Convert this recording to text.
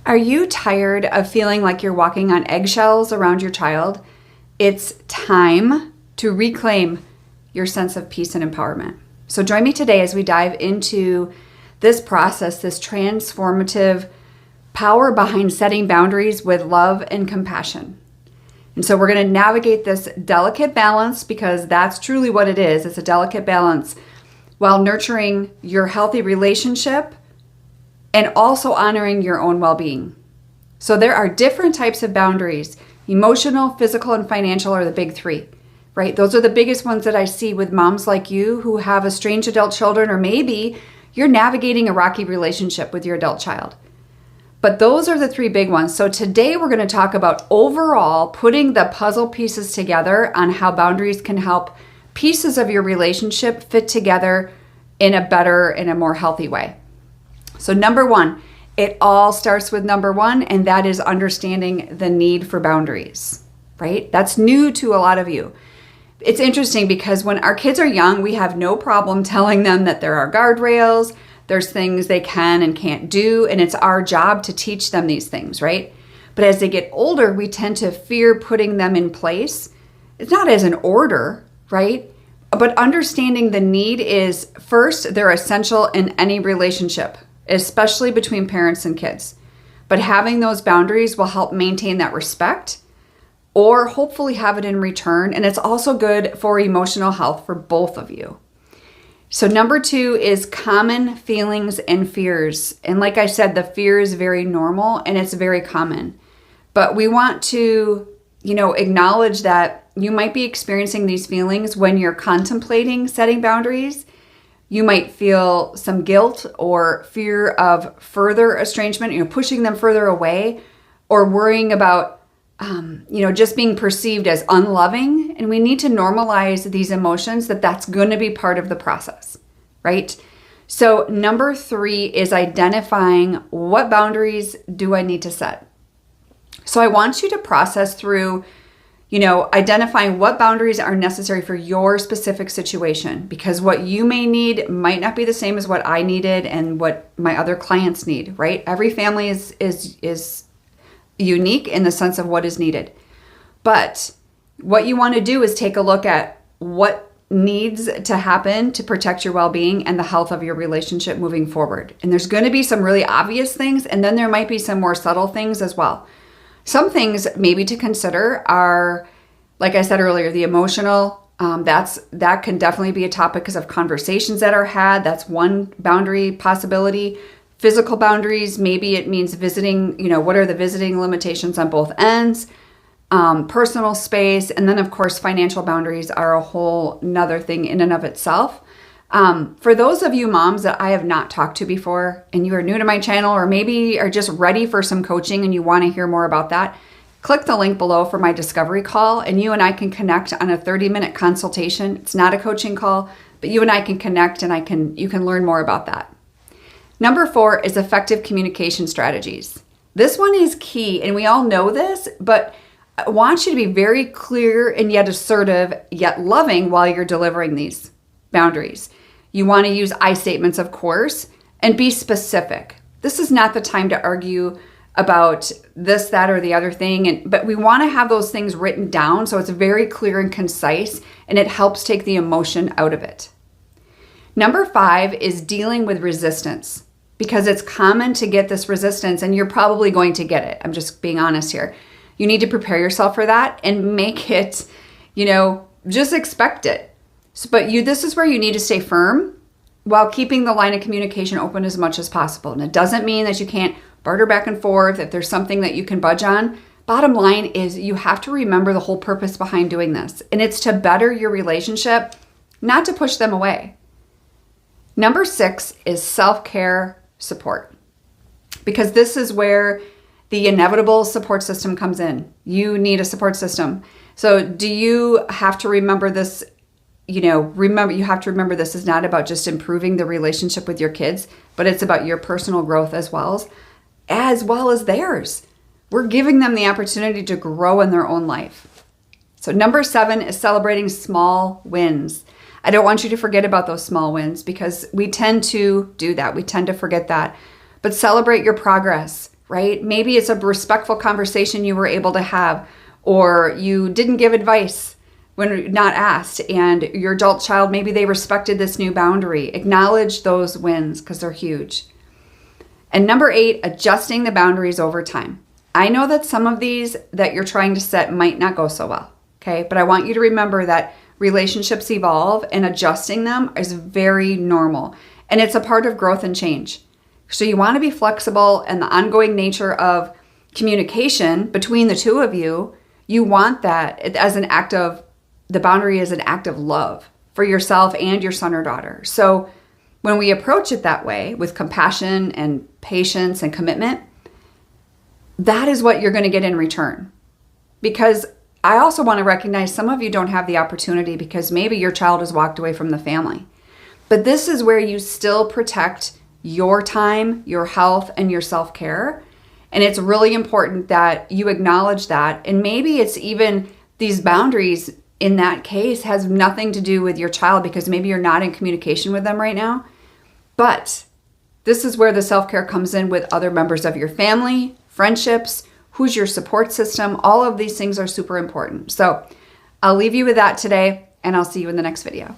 Are you tired of feeling like you're walking on eggshells around your child? It's time to reclaim your sense of peace and empowerment. So join me today as we dive into this process, this transformative power behind setting boundaries with love and compassion. And so we're going to navigate this delicate balance, because that's truly what it is. It's a delicate balance while nurturing your healthy relationship and also honoring your own well-being. So there are different types of boundaries. Emotional, physical, and financial are the big three, right? Those are the biggest ones that I see with moms like you who have estranged adult children, or maybe you're navigating a rocky relationship with your adult child. But those are the three big ones. So today we're going to talk about overall putting the puzzle pieces together on how boundaries can help pieces of your relationship fit together in a better and a more healthy way. So number one, it all starts with number one, and that is understanding the need for boundaries, right? That's new to a lot of you. It's interesting because when our kids are young, we have no problem telling them that there are guardrails, there's things they can and can't do, and it's our job to teach them these things, right? But as they get older, we tend to fear putting them in place. It's not as an order, right? But understanding the need is, first, they're essential in any relationship, especially between parents and kids. But having those boundaries will help maintain that respect, or hopefully have it in return. And it's also good for emotional health for both of you. So number two is common feelings and fears. And like I said, the fear is very normal and it's very common. But we want to, acknowledge that you might be experiencing these feelings when you're contemplating setting boundaries. You might feel some guilt or fear of further estrangement, pushing them further away, or worrying about, just being perceived as unloving. And we need to normalize these emotions, that's going to be part of the process, right? So number three is identifying what boundaries do I need to set. So I want you to process through identifying what boundaries are necessary for your specific situation, because what you may need might not be the same as what I needed and what my other clients need, right? Every family is unique in the sense of what is needed. But what you want to do is take a look at what needs to happen to protect your well-being and the health of your relationship moving forward. And there's going to be some really obvious things, and then there might be some more subtle things as well. Some things maybe to consider are, like I said earlier, the emotional. That can definitely be a topic because of conversations that are had. That's one boundary possibility. Physical boundaries, maybe it means visiting, what are the visiting limitations on both ends? Personal space. And then, of course, financial boundaries are a whole nother thing in and of itself. For those of you moms that I have not talked to before and you are new to my channel, or maybe are just ready for some coaching and you want to hear more about that, click the link below for my discovery call, and you and I can connect on a 30-minute consultation. It's not a coaching call, but you and I can connect and you can learn more about that. Number four is effective communication strategies. This one is key, and we all know this, but I want you to be very clear and yet assertive, yet loving while you're delivering these boundaries. You want to use I statements, of course, and be specific. This is not the time to argue about this, that, or the other thing, but we want to have those things written down so it's very clear and concise, and it helps take the emotion out of it. Number five is dealing with resistance, because it's common to get this resistance, and you're probably going to get it. I'm just being honest here. You need to prepare yourself for that and make it, just expect it. This is where you need to stay firm while keeping the line of communication open as much as possible. And it doesn't mean that you can't barter back and forth if there's something that you can budge on. Bottom line is you have to remember the whole purpose behind doing this. And it's to better your relationship, not to push them away. Number six is self-care support, because this is where the inevitable support system comes in. You need a support system. So do you have to remember this? You have to remember this is not about just improving the relationship with your kids, but it's about your personal growth as well as theirs. We're giving them the opportunity to grow in their own life. So number 7 is celebrating small wins. I don't want you to forget about those small wins, because we tend to do that. We tend to forget that. But celebrate your progress, right? Maybe it's a respectful conversation you were able to have, or you didn't give advice when not asked, and your adult child, maybe they respected this new boundary. Acknowledge those wins because they're huge. And number 8, adjusting the boundaries over time. I know that some of these that you're trying to set might not go so well, okay? But I want you to remember that relationships evolve, and adjusting them is very normal. And it's a part of growth and change. So you want to be flexible, and the ongoing nature of communication between the two of you, you want that as an act of, the boundary is an act of love for yourself and your son or daughter. So when we approach it that way with compassion and patience and commitment, that is what you're going to get in return. Because I also want to recognize some of you don't have the opportunity because maybe your child has walked away from the family. But this is where you still protect your time, your health, and your self-care. And it's really important that you acknowledge that. And maybe it's even these boundaries in that case has nothing to do with your child because maybe you're not in communication with them right now. But this is where the self-care comes in with other members of your family, friendships, who's your support system. All of these things are super important. So I'll leave you with that today, and I'll see you in the next video.